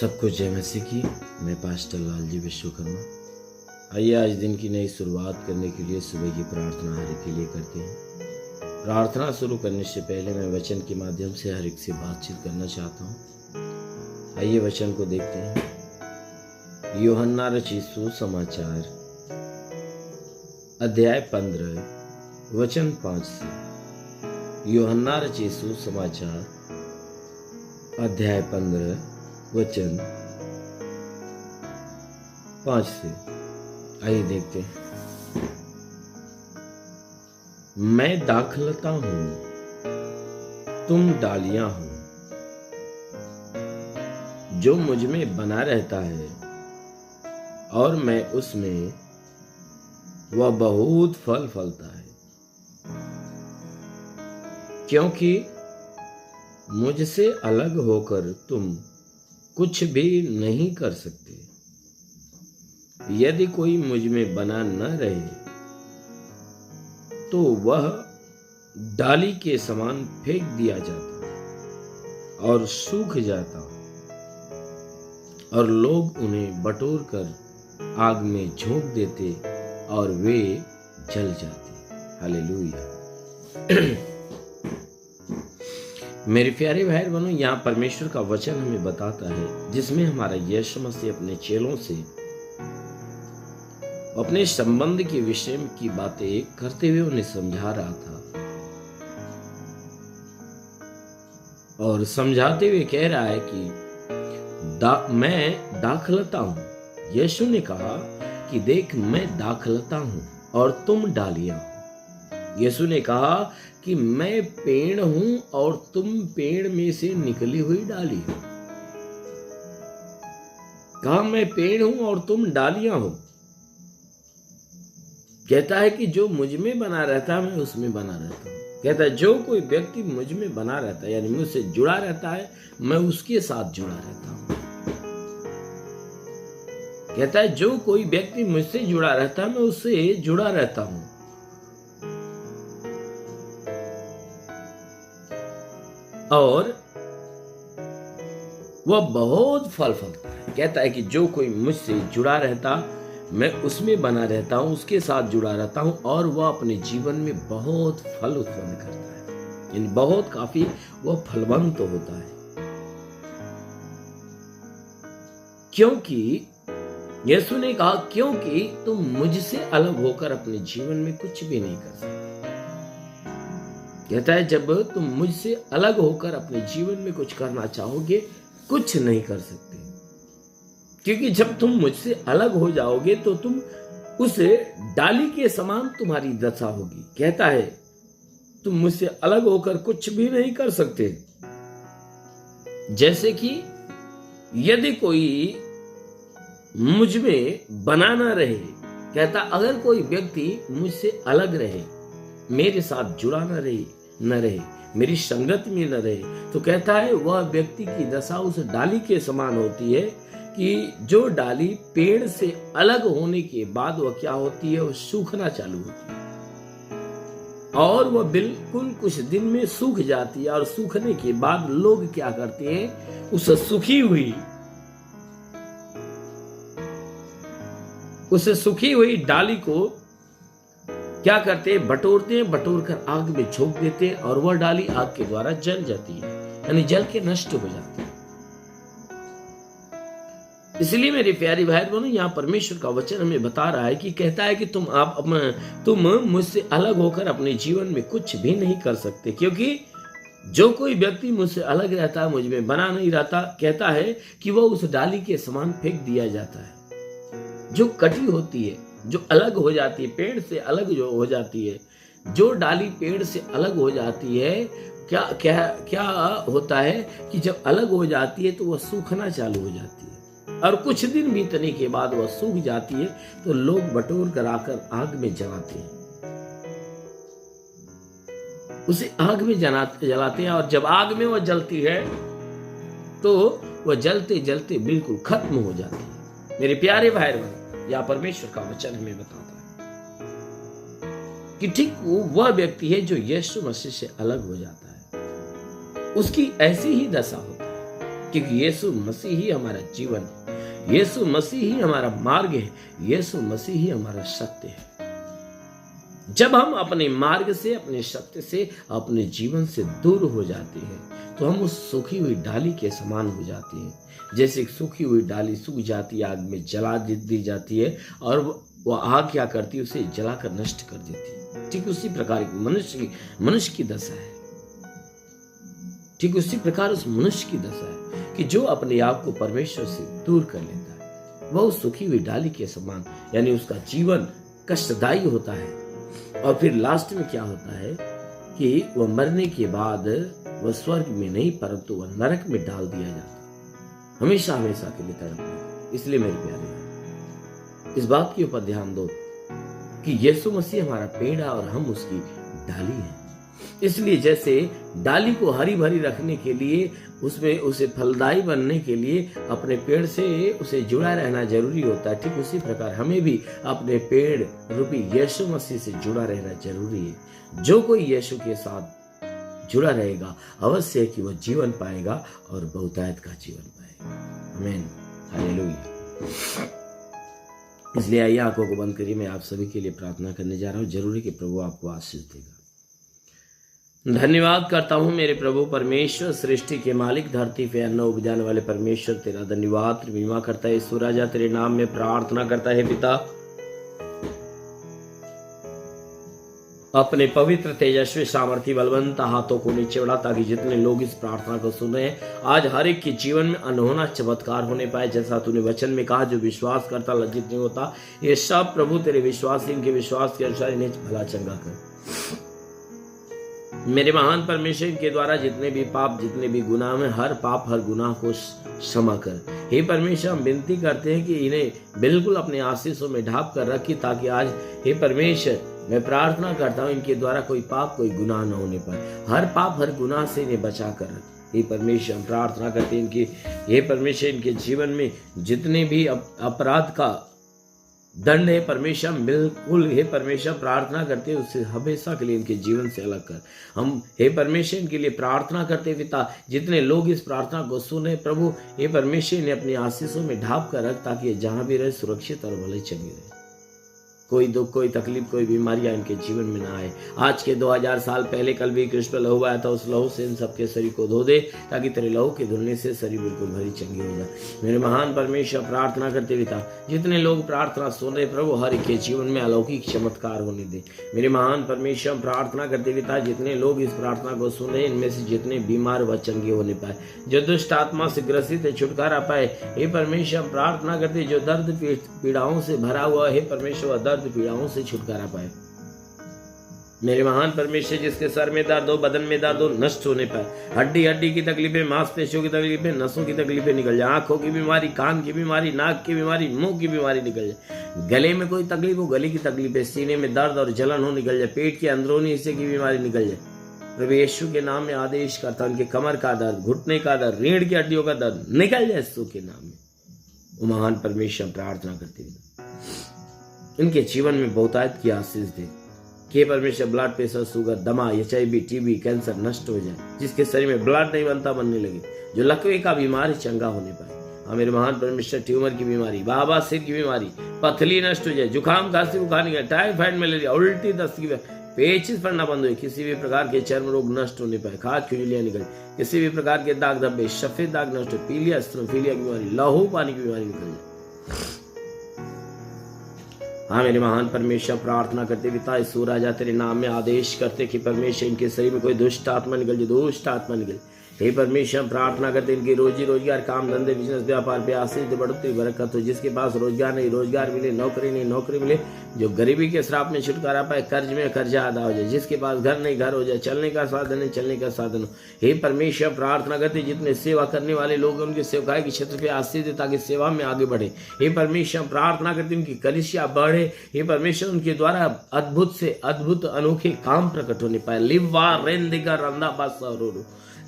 सबको जय मसीह की। मैं पास्टर लालजी विश्वकर्मा। आइए आज दिन की नई शुरुआत करने के लिए सुबह की प्रार्थना हर एक के लिए करते हैं। प्रार्थना शुरू करने से पहले मैं वचन के माध्यम से हर एक से बातचीत करना चाहता हूँ। आइए वचन को देखते हैं। यूहन्ना रचित सुसमाचार अध्याय 15 वचन 5 से। यूहन्ना रचित सुसमाचार अध्याय 15 वचन 5 से। आइए देखते हैं। मैं दाखलता हूं, तुम डालियां हो। जो मुझ में बना रहता है और मैं उसमें, वह बहुत फल फलता है, क्योंकि मुझसे अलग होकर तुम कुछ भी नहीं कर सकते। यदि कोई मुझ में बना न रहे तो वह डाली के समान फेंक दिया जाता और सूख जाता, और लोग उन्हें बटोर कर आग में झोंक देते और वे जल जाते। हालेलुया। मेरे प्यारे भाई बहनों, यहाँ परमेश्वर का वचन हमें बताता है, जिसमें हमारा यीशु मसीह अपने चेलों से अपने संबंध के विषय की बातें करते हुए उन्हें समझा रहा था, और समझाते हुए कह रहा है कि मैं दाखलता हूं। यीशु ने कहा कि देख, मैं दाखलता हूं और तुम डालियां हो। यीशु ने कहा कि मैं पेड़ हूं और तुम पेड़ में से निकली हुई डाली हो। कहा मैं पेड़ हूं और तुम डालियां हो। कहता है कि जो मुझ में बना रहता है, मैं उसमें बना रहता हूं। कहता है जो कोई व्यक्ति मुझ में बना रहता है, यानी मुझसे जुड़ा रहता है, मैं उसके साथ जुड़ा रहता हूं। कहता है जो कोई व्यक्ति मुझसे जुड़ा रहता है, मैं उससे जुड़ा रहता हूं, और वह बहुत फल फलता है। कहता है कि जो कोई मुझसे जुड़ा रहता, मैं उसमें बना रहता हूं, उसके साथ जुड़ा रहता हूं, और वह अपने जीवन में बहुत फल उत्पन्न करता है, यानी बहुत काफी वह फलवंत होता है। क्योंकि यीशु ने कहा, क्योंकि तुम मुझसे अलग होकर अपने जीवन में कुछ भी नहीं कर सकते। कहता है जब तुम मुझसे अलग होकर अपने जीवन में कुछ करना चाहोगे, कुछ नहीं कर सकते, क्योंकि जब तुम मुझसे अलग हो जाओगे तो तुम उस डाली के समान तुम्हारी दशा होगी। कहता है तुम मुझसे अलग होकर कुछ भी नहीं कर सकते। जैसे कि यदि कोई मुझ में बना ना रहे, कहता अगर कोई व्यक्ति मुझसे अलग रहे, मेरे साथ जुड़ा न रहे, मेरी संगत में न रहे, तो कहता है वह व्यक्ति की दशा उस डाली के समान होती है कि जो डाली पेड़ से अलग होने के बाद वह क्या होती है, वह सूखना चालू होती है, और वह बिल्कुल कुछ दिन में सूख जाती है। और सूखने के बाद लोग क्या करते हैं, उस सूखी हुई डाली को क्या करते हैं, बटोरते हैं, बटोर कर आग में झोंक देते हैं, और वह डाली आग के द्वारा जल जाती है, यानी जल के नष्ट हो जाती है। इसलिए मेरे प्यारे भाई बहनों, यहाँ परमेश्वर का वचन हमें बता रहा है कि कहता है कि तुम मुझसे अलग होकर अपने जीवन में कुछ भी नहीं कर सकते, क्योंकि जो कोई व्यक्ति मुझसे अलग रहता है, मुझ में बना नहीं रहता, कहता है कि वह उस डाली के समान फेंक दिया जाता है, जो कटी होती है, जो अलग हो जाती है, पेड़ से अलग जो हो जाती है। जो डाली पेड़ से अलग हो जाती है, क्या क्या क्या होता है कि जब अलग हो जाती है तो वह सूखना चालू हो जाती है, और कुछ दिन बीतने के बाद वह सूख जाती है, तो लोग बटोर कर आकर आग में जलाते हैं, उसे आग में जलाते हैं, और जब आग में वह जलती है तो वह जलते जलते बिल्कुल खत्म हो जाती है। मेरे प्यारे भाई बहन, या परमेश्वर का वचन हमें बताता है कि ठीक वह व्यक्ति है जो यीशु मसीह से अलग हो जाता है, उसकी ऐसी ही दशा होती है। क्योंकि यीशु मसीह ही हमारा जीवन है, यीशु मसीह ही हमारा मार्ग है, यीशु मसीह ही हमारा सत्य है। जब हम अपने मार्ग से, अपने सत्य से, अपने जीवन से दूर हो जाते हैं तो हम उस सूखी हुई डाली के समान हो जाते हैं। जैसे सूखी हुई डाली सूख जाती है, आग में जला दी जाती है और वो आग क्या करती है, उसे जलाकर नष्ट कर देती है। ठीक उसी प्रकार मनुष्य की दशा है, ठीक उसी प्रकार उस मनुष्य की दशा है कि जो अपने आप को परमेश्वर से दूर कर लेता है वह उस सूखी हुई डाली के समान, यानी उसका जीवन कष्टदायी होता है। और फिर लास्ट में क्या होता है कि वह मरने के बाद वह स्वर्ग में नहीं परंतु वह नरक में डाल दिया जाता है, हमेशा हमेशा के लिए तड़पने। इसलिए मेरे प्यारे, इस बात के ऊपर ध्यान दो कि यीशु मसीह हमारा पेड़ है और हम उसकी डाली हैं। इसलिए जैसे डाली को हरी भरी रखने के लिए, उसमें उसे फलदायी बनने के लिए अपने पेड़ से उसे जुड़ा रहना जरूरी होता है, ठीक उसी प्रकार हमें भी अपने पेड़ रूपी यीशु मसीह से जुड़ा रहना जरूरी है। जो कोई यीशु के साथ जुड़ा रहेगा अवश्य है कि वह जीवन पाएगा और बहुतायत का जीवन पाएगा। आमीन, हालेलुया। इसलिए आइए आंखों को बंद करिए, मैं आप सभी के लिए प्रार्थना करने जा रहा हूँ। जरूरी कि प्रभु आपको आशीष देगा। धन्यवाद करता हूँ मेरे प्रभु परमेश्वर, सृष्टि के मालिक, धरती पे अन्न उपजाने वाले परमेश्वर, तेरा धन्यवाद महिमा करता है। ईश्वर राजा तेरे नाम में प्रार्थना करता है पिता, अपने पवित्र तेजस्वी सामर्थी बलवंत हाथों को नीचे बढ़ा ताकि जितने लोग इस प्रार्थना को सुन रहे हैं आज हर एक के जीवन में अनहोना चमत्कार होने पाए। जैसा तूने वचन में कहा, जो विश्वास करता लज्जित नहीं होता। ये सब प्रभु तेरे विश्वास, इनके विश्वास के अनुसार इन्हें भला चंगा कर। मेरे महान परमेश्वर, के द्वारा जितने भी पाप, जितने भी गुनाह में, हर पाप हर गुनाह को क्षमा कर। हे परमेश्वर, हम विनती करते हैं कि इन्हें बिल्कुल अपने आशीषों में ढांप कर रखी, ताकि आज हे परमेश्वर मैं प्रार्थना करता हूँ इनके द्वारा कोई पाप, कोई गुनाह न होने पाए। हर पाप हर गुनाह से इन्हें बचा कर रख। हे परमेश्वर, हम प्रार्थना करते हैं इनकी, हे परमेश्वर, इनके जीवन में जितने भी अपराध का दंड है परमेश्वर, बिल्कुल हे परमेश्वर प्रार्थना करते हैं उससे हमेशा के लिए इनके जीवन से अलग कर। हम हे परमेश्वर इनके लिए प्रार्थना करते पिता, जितने लोग इस प्रार्थना को सुने प्रभु, हे परमेश्वर इन्हें अपनी आशीषों में ढांप कर रख, ताकि जहां भी रहे सुरक्षित और भले चंगे रहे। कोई दुख, कोई तकलीफ, कोई बीमारियां इनके जीवन में ना आए। आज के 2000 साल पहले कल भी कृष्ण पर लहू आया था, उस लहू से इन सबके शरीर को धो दे, ताकि तेरे लहू के धुलने से शरीर बिल्कुल भरी चंगी हो जाए। मेरे महान परमेश्वर प्रार्थना करते पिता, जितने लोग प्रार्थना सुन रहे प्रभु, हर एक के जीवन में अलौकिक चमत्कार होने दे। मेरे महान परमेश्वर प्रार्थना करते पिता, जितने लोग इस प्रार्थना को सुन रहे, इनमें से जितने बीमार व चंगे होने पाए, जो दुष्ट आत्मा से ग्रसित है छुटकारा पाए। हे परमेश्वर दर्द करते, जो दर्द पीड़ाओं से भरा हुआ है परमेश्वर, दर्द पीड़ाओं से छुटकारा पाए। मेरे महान परमेश्वर, जिसके सर में दर्द हो, बदन में दर्द हो, नष्ट होने पाए। हड्डी हड्डी की तकलीफें, मांसपेशियों की तकलीफें, नसों की तकलीफें निकल जाए। आंखों की बीमारी, कान की बीमारी, नाक की बीमारी, मुंह की बीमारी निकल जाए। गले में कोई तकलीफ हो, गले की तकलीफें, सीने में दर्द और जलन हो निकल जाए। पेट के अंदरूनी हिस्से की बीमारी निकल जाए। प्रभु यीशु के नाम में आदेश करता हूं, उनके कमर का दर्द, घुटने का दर्द, रीढ़ की हड्डियों का दर्द निकल जाए यीशु के नाम में। वो महान परमेश्वर प्रार्थना करते हैं इनके जीवन में बहुतायत की आशीष दे कि परमेश्वर ब्लड प्रेशर, शुगर, दमा, HIV, TB, कैंसर नष्ट हो जाए। जिसके शरीर में ब्लड नहीं बनता बनने लगे, जो लकवे का बीमारी चंगा होने पाए। हाँ मेरे महान परमेश्वर, ट्यूमर की बीमारी, बवासीर की बीमारी, पथली नष्ट हो जाए। जुकाम, खांसी, बुखार निकल, टाइफाइड, मलेरिया, उल्टी, दस्त की पेचिस पड़ना बंद हो, किसी भी प्रकार के चर्म रोग नष्ट होने पाए। खाज खुजलियां निकल, किसी भी प्रकार के दाग धब्बे, सफेद दाग नष्ट हो, पीलिया, स्ट्रोफीलिया की बीमारी, लहू पानी की बीमारी निकल जाए। हाँ मेरे महान परमेश्वर प्रार्थना करते पिता, ईश्वर राजा तेरे नाम में आदेश करते कि परमेश्वर इनके शरीर में कोई दुष्ट आत्मा निकल जाए, दुष्ट आत्मा निकल। हे परमेश्वर प्रार्थना करते इनकी रोजी रोजगार, काम धंधे, बिजनेस, व्यापार पे आशीष बढ़ोतरी बरकत हो। जिसके पास रोजगार नहीं, रोजगार मिले, नौकरी नहीं, नौकरी मिले। जो गरीबी के श्राप में छुटकारा पाए, कर्ज में कर्जा अदा हो जाए। जिसके पास घर नहीं, घर हो जाए। चलने का साधन नहीं, चलने का साधन हो। हे परमेश्वर प्रार्थना करते जितने सेवा करने वाले लोग उनके सेवकाई के क्षेत्र पे आशीष दे, ताकि सेवा में आगे बढ़े। हे परमेश्वर प्रार्थना करते उनकी कलिसिया बढ़े। हे परमेश्वर उनके द्वारा अद्भुत से अद्भुत अनोखे काम प्रकट होने पाए। लिवा रेंदिका रंदा बासा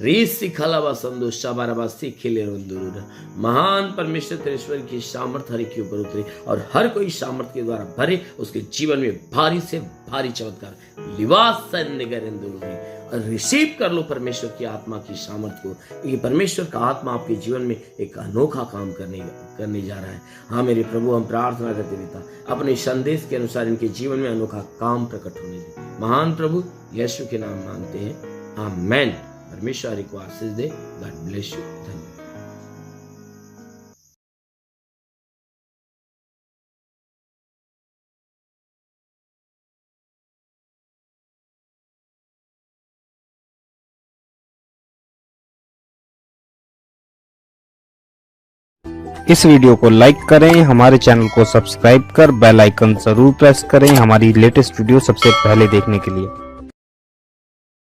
रीसी खलावा संदोषा बाराबासी खिले रंदुरुरा। महान परमेश्वर तेरेश्वर की सामर्थ हर के ऊपर उतरे और हर कोई सामर्थ के द्वारा भरे। उसके जीवन में भारी से भारी चमत्कार लिवास रिसीव कर लो परमेश्वर की आत्मा की सामर्थ को। ये परमेश्वर का आत्मा आपके जीवन में एक अनोखा काम करने जा रहा है। हाँ मेरे प्रभु, हम प्रार्थना करते पिता, अपने संदेश के अनुसार इनके जीवन में अनोखा काम प्रकट होने दे। महान प्रभु यीशु के नाम मांगते हैं, आमेन। परमेश्वर को आशीष दे। God bless you. धन्यवाद। इस वीडियो को लाइक करें, हमारे चैनल को सब्सक्राइब कर बेल आइकन जरूर प्रेस करें हमारी लेटेस्ट वीडियो सबसे पहले देखने के लिए।